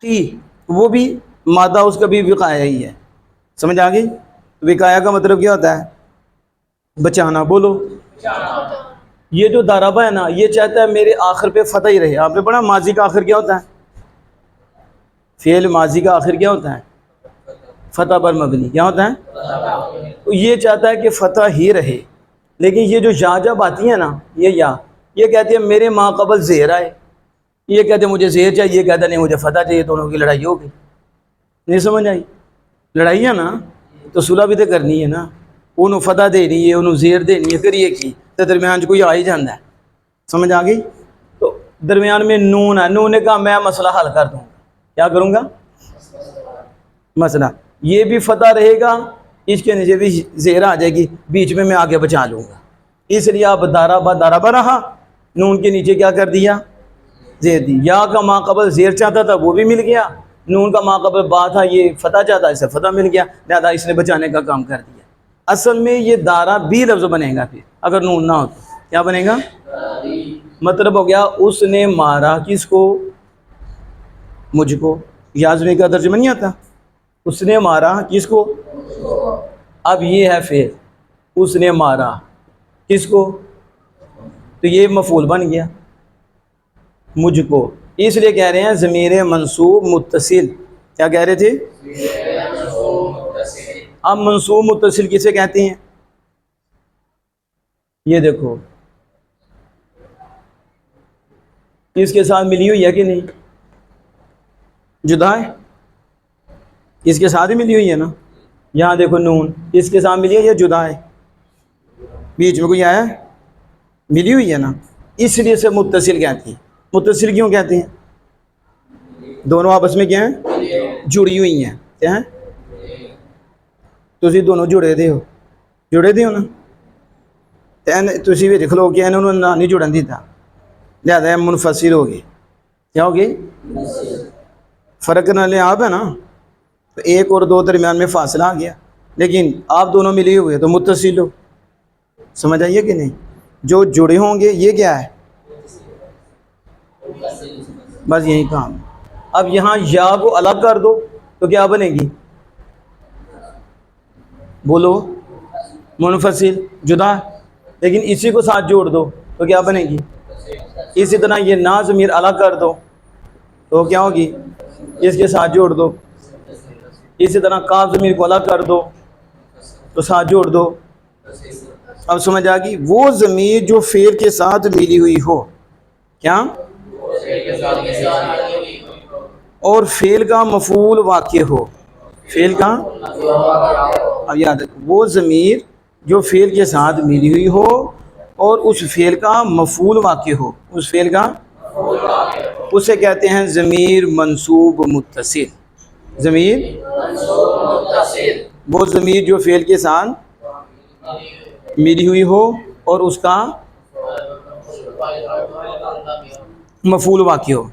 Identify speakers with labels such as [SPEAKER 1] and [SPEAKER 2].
[SPEAKER 1] تی وہ بھی مادہ اس کا بھی وقایا ہی ہے. سمجھ آ گئی؟ وقایا کا مطلب کیا ہوتا ہے؟ بچانا. بولو. یہ جو دارابا ہے نا یہ چاہتا ہے میرے آخر پہ فتح ہی رہے. آپ نے پڑھا ماضی کا آخر کیا ہوتا ہے؟ فعل ماضی کا آخر کیا ہوتا ہے؟ فتح پر مبنی. کیا ہوتا ہے؟ یہ چاہتا ہے کہ فتح ہی رہے. لیکن یہ جو یا جب آتی ہے نا یہ کہتی ہے میرے ماں قبل زیر آئے. یہ کہتے ہیں مجھے زیر چاہیے, یہ کہتا ہے نہیں مجھے فتح چاہیے. دونوں کی لڑائی ہو گئی. نہیں سمجھ آئی؟ لڑائی ہے نا تو صلح بھی تو کرنی ہے نا. انہوں فتح دینی ہے, انہوں زیر دینی ہے, کریے کی تو درمیان کوئی آ ہی جانا ہے. سمجھ آ گئی؟ تو درمیان میں نون ہے. نون نے کہا میں مسئلہ حل کر دوں. کیا کروں گا؟ مسئلہ. یہ بھی فتح رہے گا, اس کے نیچے بھی زیر آ جائے گی, بیچ میں آگے بچا لوں گا. اس لیے آپ دارابا رہا, نون کے نیچے کیا کر دیا؟ زیر دی. یا کا ما قبل زیر چاہتا تھا وہ بھی مل گیا, نون کا ما قبل با تھا یہ فتح چاہتا, اسے فتح مل گیا, لہذا اس نے بچانے کا کام کر دیا. اصل میں یہ دارا بھی لفظ بنے گا پھر اگر نون نہ ہو تو. کیا بنے گا؟ مطلب ہو گیا اس نے مارا کس کو؟ مجھ کو. یازمی کا ترجمہ نہیں آتا؟ اس نے مارا کس کو؟ اب یہ ہے فعل, اس نے مارا کس کو؟ تو یہ مفعول بن گیا مجھ کو. اس لیے کہہ رہے ہیں ضمیر منصوب متصل. کیا کہہ رہے تھے؟ اب منصوب متصل کسے کہتے ہیں؟ یہ دیکھو اس کے ساتھ ملی ہوئی ہے کہ نہیں؟ جدا ہے, اس کے ساتھ ہی ملی ہوئی ہے نا. یہاں دیکھو نون اس کے ساتھ ملی ہے یا جدا ہے؟ بیچ میں کوئی آیا ہے؟ ملی ہوئی ہے نا. اس لیے سے متصل کہتے ہیں. متصل کیوں کہتے ہیں؟ دونوں آپس میں کیا ہیں؟ جڑی ہوئی ہیں. کیا ہیں؟ تسی دونوں جڑے دے ہو نا. تسی بھی لکھ لو کہ انہوں نے نہیں جڑن دیتا, لہذا منفصل ہو گئی. کیا ہو گئی؟ فرق نہ لے آپ ہے نا, تو ایک اور دو درمیان میں فاصلہ آ گیا, لیکن آپ دونوں ملے ہوئے تو متصل ہو. سمجھ آئیے کہ نہیں؟ جو جڑے ہوں گے یہ کیا ہے؟ بس یہی کام. اب یہاں یا کو الگ کر دو تو کیا بنے گی؟ بولو. منفصل جدا. لیکن اسی کو ساتھ جوڑ دو تو کیا بنے گی؟ اسی طرح یہ نا ضمیر الگ کر دو تو کیا ہوگی؟ اس کے ساتھ جوڑ دو. اسی طرح کاف ضمیر کو الگ کر دو تو ساتھ جوڑ دو. اب سمجھ آ گئی؟ وہ ضمیر جو فعل کے ساتھ ملی ہوئی ہو. کیا؟ اور فعل کا مفعول واقع ہو. فعل کا اب یاد رکھو, وہ ضمیر جو فعل کے ساتھ ملی ہوئی ہو اور اس فعل کا مفعول واقع ہو. اس فعل کا اسے کہتے ہیں ضمیر منصوب متصل. ضمیر وہ ضمیر جو فعل کے ساتھ ملی ہوئی ہو اور اس کا مفعول واقع ہو.